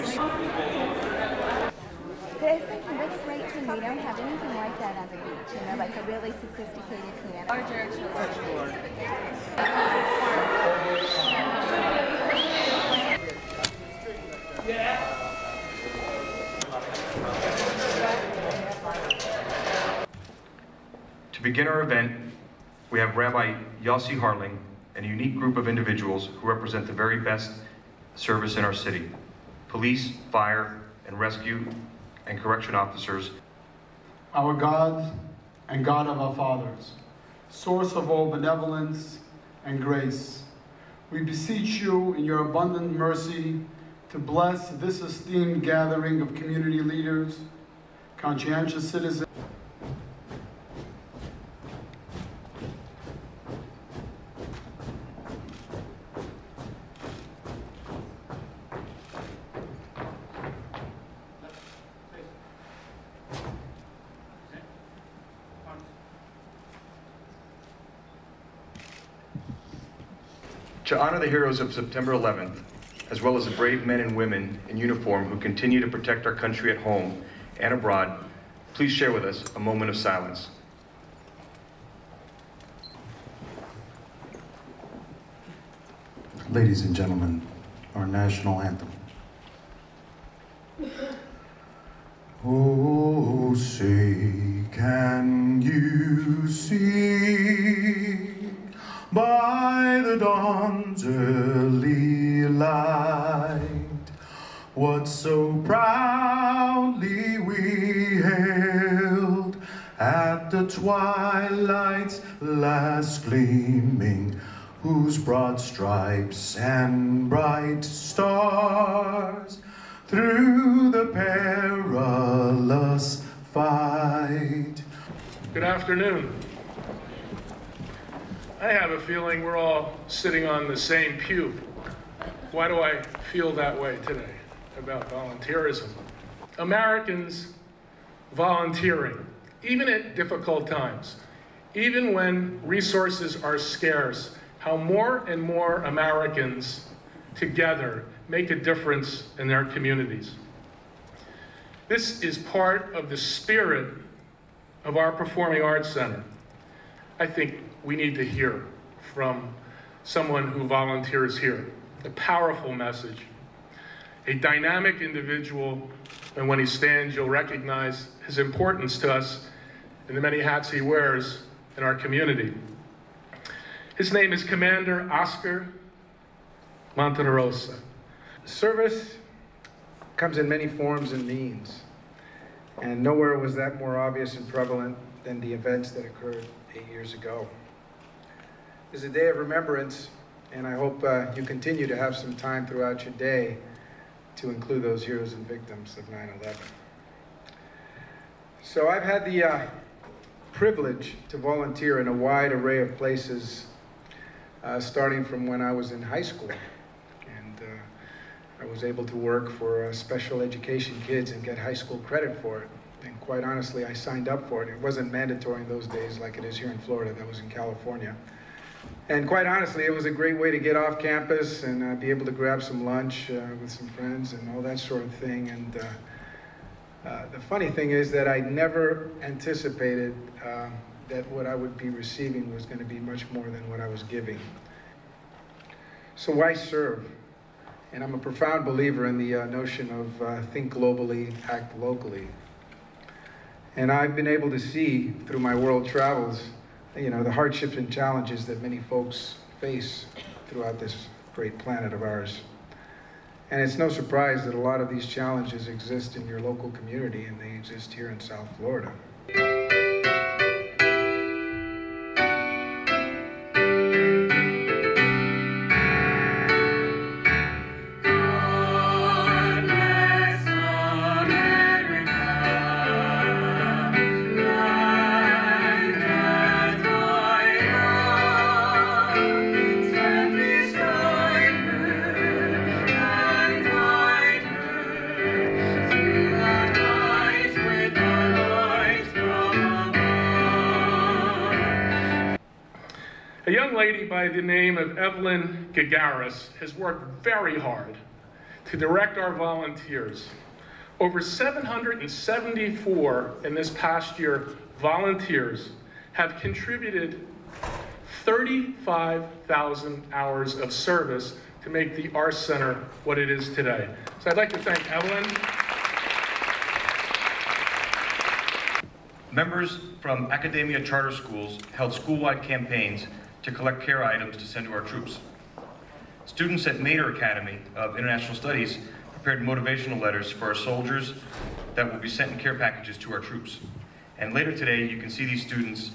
It's like looks great to me. We don't have anything like that on the beach, you know, like a really sophisticated piano. To begin our event, we have Rabbi Yossi Harling and a unique group of individuals who represent the very best service in our city: police, fire, and rescue, and correction officers. Our God and God of our fathers, source of all benevolence and grace, we beseech you in your abundant mercy to bless this esteemed gathering of community leaders, conscientious citizens, to honor the heroes of September 11th, as well as the brave men and women in uniform who continue to protect our country at home and abroad, please share with us a moment of silence. Ladies and gentlemen, our national anthem. Oh, say, can you see by the dawn's early light what so proudly we hailed at the twilight's last gleaming, whose broad stripes and bright stars through the perilous fight. Good afternoon. I have a feeling we're all sitting on the same pew. Why do I feel that way today about volunteerism? Americans volunteering, even at difficult times, even when resources are scarce, how more and more Americans together make a difference in their communities. This is part of the spirit of our Performing Arts Center. I think we need to hear from someone who volunteers here. A powerful message, a dynamic individual, and when he stands, you'll recognize his importance to us and the many hats he wears in our community. His name is Commander Oscar Monterosa. Service comes in many forms and means, and nowhere was that more obvious and prevalent than the events that occurred 8 years ago. It's a day of remembrance, and I hope you continue to have some time throughout your day to include those heroes and victims of 9/11. So I've had the privilege to volunteer in a wide array of places, starting from when I was in high school. And I was able to work for special education kids and get high school credit for it. And quite honestly, I signed up for it. It wasn't mandatory in those days like it is here in Florida. That was in California. And quite honestly, it was a great way to get off campus and be able to grab some lunch with some friends and all that sort of thing. And the funny thing is that I never anticipated that what I would be receiving was going to be much more than what I was giving. So why serve? And I'm a profound believer in the notion of think globally, act locally. And I've been able to see through my world travels, you know, the hardships and challenges that many folks face throughout this great planet of ours. And it's no surprise that a lot of these challenges exist in your local community, and they exist here in South Florida. A young lady by the name of Evelyn Gagaris has worked very hard to direct our volunteers. Over 774 in this past year volunteers have contributed 35,000 hours of service to make the Arsh Center what it is today. So I'd like to thank Evelyn. Members from academia charter schools held school-wide campaigns to collect care items to send to our troops. Students at Mater Academy of International Studies prepared motivational letters for our soldiers that will be sent in care packages to our troops. And later today, you can see these students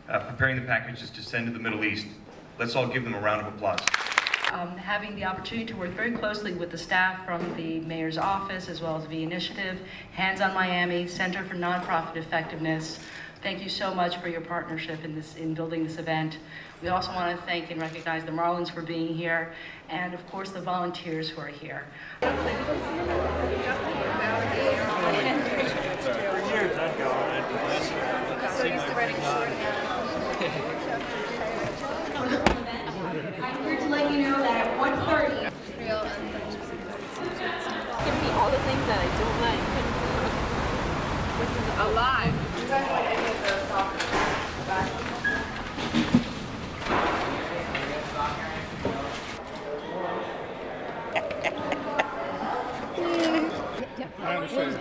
preparing the packages to send to the Middle East. Let's all give them a round of applause. Having the opportunity to work very closely with the staff from the Mayor's Office, as well as the Initiative, Hands on Miami, Center for Nonprofit Effectiveness. Thank you so much for your partnership in building this event. We also want to thank and recognize the Marlins for being here, and of course the volunteers who are here. I'm here to let you know that at 1:30. Give me all the things that I don't like, which is a lie. You guys like any of the soccer? I understand.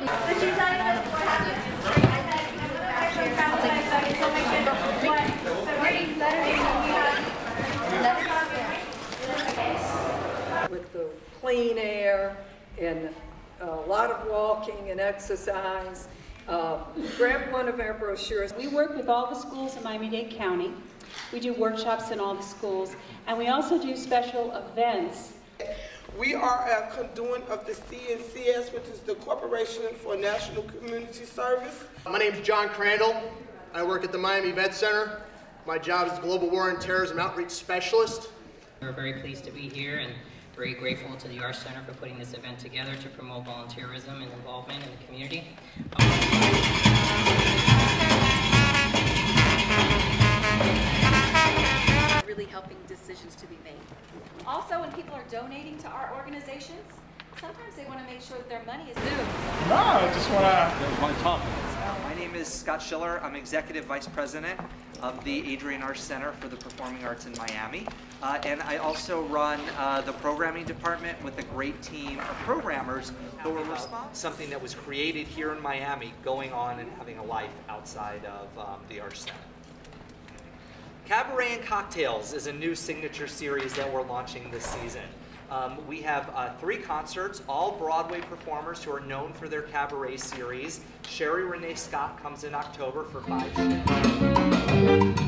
With the clean air and a lot of walking and exercise. Grab one of our brochures. We work with all the schools in Miami-Dade County. We do workshops in all the schools, and we also do special events. We are a conduit of the CNCS, which is the Corporation for National Community Service. My name is John Crandall. I work at the Miami Vet Center. My job is Global War and Terrorism Outreach Specialist. We're very pleased to be here and very grateful to the Arsh Center for putting this event together to promote volunteerism and involvement in the community. Really helping decisions to be made. Also, when people are donating to our organizations, sometimes they want to make sure that their money is due. No, I just want to talk. My name is Scott Schiller. I'm Executive Vice President of the Adrian Arsh Center for the Performing Arts in Miami. And I also run the programming department with a great team of programmers who are responsible. Something that was created here in Miami, going on and having a life outside of the Arsh Center. Cabaret and Cocktails is a new signature series that we're launching this season. We have 3 concerts, all Broadway performers who are known for their cabaret series. Sherry Renee Scott comes in October for 5 shows.